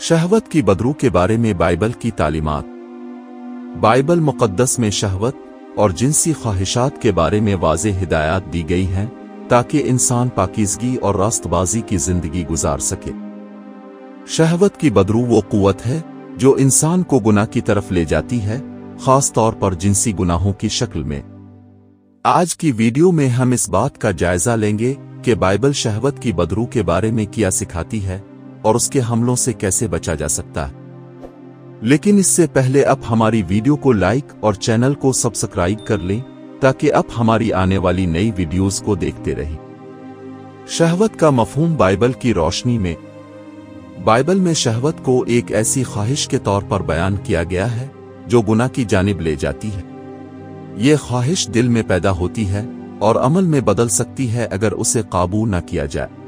शहवत की बदरू के बारे में बाइबल की तालीमात। बाइबल मुक़द्दस में शहवत और जिनसी ख्वाहिशात के बारे में वाज़ेह हिदायत दी गई हैं ताकि इंसान पाकीज़गी और रास्तबाजी की जिंदगी गुजार सके। शहवत की बदरू वो कुव्वत है जो इंसान को गुनाह की तरफ ले जाती है, खास तौर पर जिनसी गुनाहों की शक्ल में। आज की वीडियो में हम इस बात का जायजा लेंगे कि बाइबल शहवत की बदरू के बारे में क्या सिखाती है और उसके हमलों से कैसे बचा जा सकता है। लेकिन इससे पहले आप हमारी वीडियो को लाइक और चैनल को सब्सक्राइब कर लें ताकि आप हमारी आने वाली नई वीडियोस को देखते रहें। शहवत का मफहूम बाइबल की रोशनी में। बाइबल में शहवत को एक ऐसी ख्वाहिश के तौर पर बयान किया गया है जो गुनाह की जानिब ले जाती है। ये ख्वाहिश दिल में पैदा होती है और अमल में बदल सकती है अगर उसे काबू न किया जाए।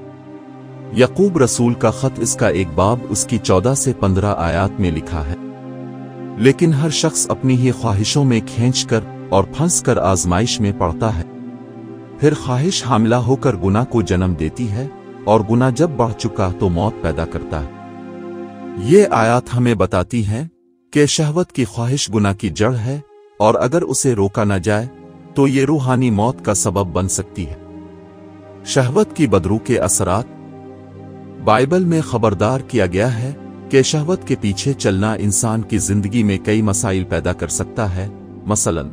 यकूब रसूल का खत इसका एक बाब उसकी 14 से 15 आयात में लिखा है, लेकिन हर शख्स अपनी ही ख्वाहिशों में खींचकर और फंसकर आजमाइश में पड़ता है। फिर ख्वाहिश हामिला होकर गुनाह को जन्म देती है और गुनाह जब बढ़ चुका तो मौत पैदा करता है। ये आयत हमें बताती है कि शहवत की ख्वाहिश गुनाह की जड़ है और अगर उसे रोका न जाए तो ये रूहानी मौत का सबब बन सकती है। शहवत की बदरू के असरात। बाइबल में खबरदार किया गया है कि शहवत के पीछे चलना इंसान की जिंदगी में कई मसाइल पैदा कर सकता है। मसलन,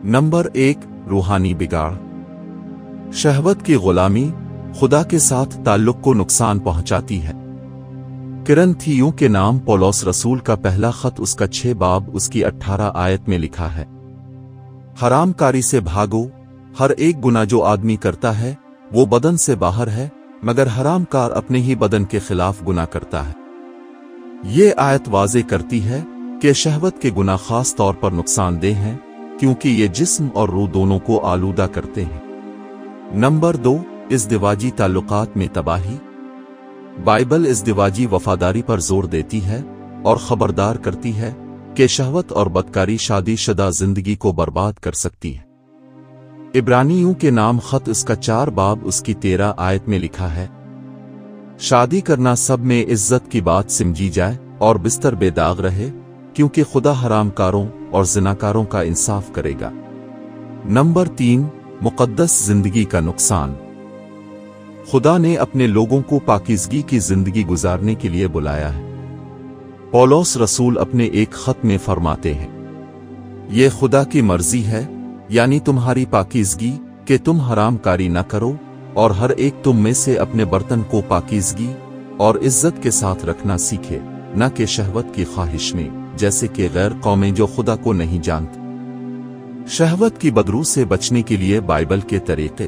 नंबर 1, रूहानी बिगाड़। शहवत की गुलामी खुदा के साथ ताल्लुक को नुकसान पहुंचाती है। किरन्थियों के नाम पौलुस रसूल का पहला खत उसका 6 बाब उसकी 18 आयत में लिखा है, हरामकारी से भागो। हर एक गुनाह जो आदमी करता है वो बदन से बाहर है, मगर हरामकार अपने ही बदन के खिलाफ गुनाह करता है। ये आयत वाज़े करती है कि शहवत के गुनाह खास तौर पर नुकसानदेह हैं क्योंकि ये जिस्म और रूह दोनों को आलूदा करते हैं। नंबर 2, इज़दिवाजी ताल्लुकात में तबाही। बाइबल इज़दिवाजी वफादारी पर जोर देती है और खबरदार करती है कि शहवत और बदकारी शादीशुदा जिंदगी को बर्बाद कर सकती है। इब्रानियों के नाम खत इसका 4 बाब उसकी 13 आयत में लिखा है, शादी करना सब में इज्जत की बात समझी जाए और बिस्तर बेदाग रहे क्योंकि खुदा हरामकारों और जिनाकारों का इंसाफ करेगा। नंबर 3, मुक़द्दस जिंदगी का नुकसान। खुदा ने अपने लोगों को पाकीज़गी की जिंदगी गुजारने के लिए बुलाया है। पौलुस रसूल अपने एक खत में फरमाते हैं, ये खुदा की मर्जी है, यानी तुम्हारी पाकीज़गी, कि तुम हरामकारी न करो और हर एक तुम में से अपने बर्तन को पाकीज़गी और इज्जत के साथ रखना सीखे, न कि शहवत की ख्वाहिश में, जैसे कि गैर कौमें जो खुदा को नहीं जानती। शहवत की बदरू से बचने के लिए बाइबल के तरीके।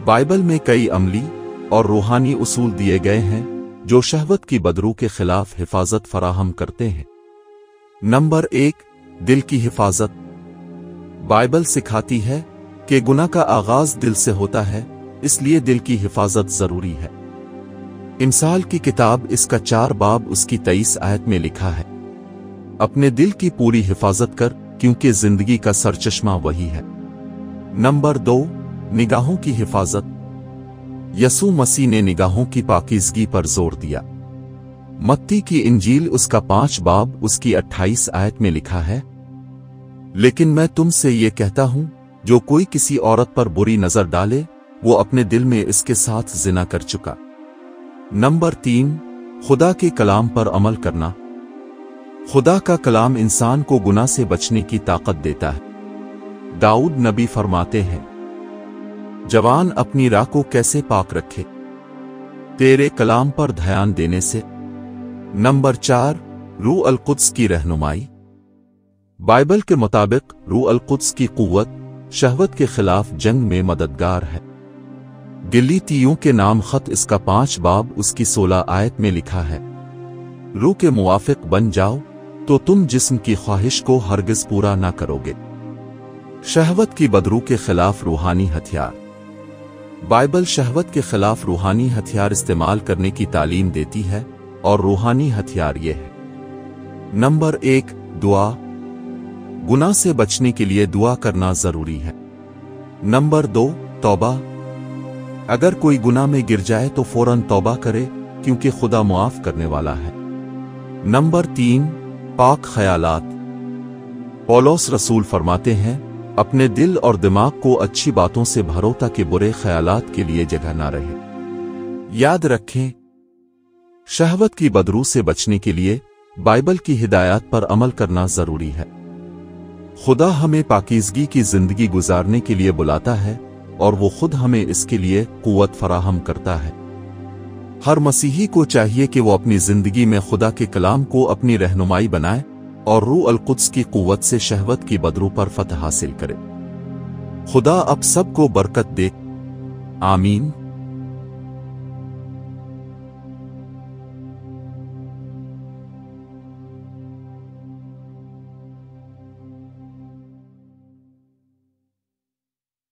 बाइबल में कई अमली और रूहानी उसूल दिए गए हैं जो शहवत की बदरू के खिलाफ हिफाजत फराहम करते हैं। नंबर 1, दिल की हिफाजत। बाइबल सिखाती है कि गुनाह का आगाज दिल से होता है, इसलिए दिल की हिफाजत जरूरी है। इमसाल की किताब इसका 4 बाब उसकी 23 आयत में लिखा है, अपने दिल की पूरी हिफाजत कर क्योंकि जिंदगी का सरचश्मा वही है। नंबर 2, निगाहों की हिफाजत। यसू मसीह ने निगाहों की पाकीज़गी पर जोर दिया। मत्ती की इंजील उसका 5 बाब उसकी 28 आयत में लिखा है, लेकिन मैं तुमसे ये कहता हूं, जो कोई किसी औरत पर बुरी नजर डाले वो अपने दिल में इसके साथ जिना कर चुका। नंबर 3, खुदा के कलाम पर अमल करना। खुदा का कलाम इंसान को गुनाह से बचने की ताकत देता है। दाऊद नबी फरमाते हैं, जवान अपनी राह को कैसे पाक रखे, तेरे कलाम पर ध्यान देने से। नंबर 4, रूह अल कुद्स की रहनुमाई। बाइबल के मुताबिक रूह अल कुद्स की कुव्वत शहवत के खिलाफ जंग में मददगार है। गिलीतियों के नाम खत इसका 5 बाब उसकी 16 आयत में लिखा है, रूह के मुवाफिक बन जाओ तो तुम जिस्म की ख्वाहिश को हरगिज पूरा ना करोगे। शहवत की बदरू के खिलाफ रूहानी हथियार। बाइबल शहवत के खिलाफ रूहानी हथियार इस्तेमाल करने की तालीम देती है और रूहानी हथियार ये है। नंबर 1, दुआ। गुनाह से बचने के लिए दुआ करना जरूरी है। नंबर 2, तौबा। अगर कोई गुनाह में गिर जाए तो फौरन तौबा करे کیونکہ خدا معاف کرنے والا ہے۔ نمبر 3، پاک خیالات۔ پولس رسول فرماتے ہیں، اپنے دل اور دماغ کو اچھی باتوں سے بھرو تاکہ برے خیالات کے لیے جگہ نہ رہے۔ یاد رکھیں، شہوت کی بدرو سے بچنے کے لیے بائبل کی ہدایات پر عمل کرنا ضروری ہے۔ خدا ہمیں پاکیزگی کی زندگی گزارنے کے لیے بلاتا ہے اور وہ خود ہمیں اس کے لیے قوت فراہم کرتا ہے۔ ہر مسیحی کو چاہیے کہ وہ اپنی زندگی میں خدا کے کلام کو اپنی رہنمائی بنائے اور روح القدس کی قوت سے شہوت کی بدرو پر فتح حاصل کرے۔ خدا اب سب کو برکت دے، آمین۔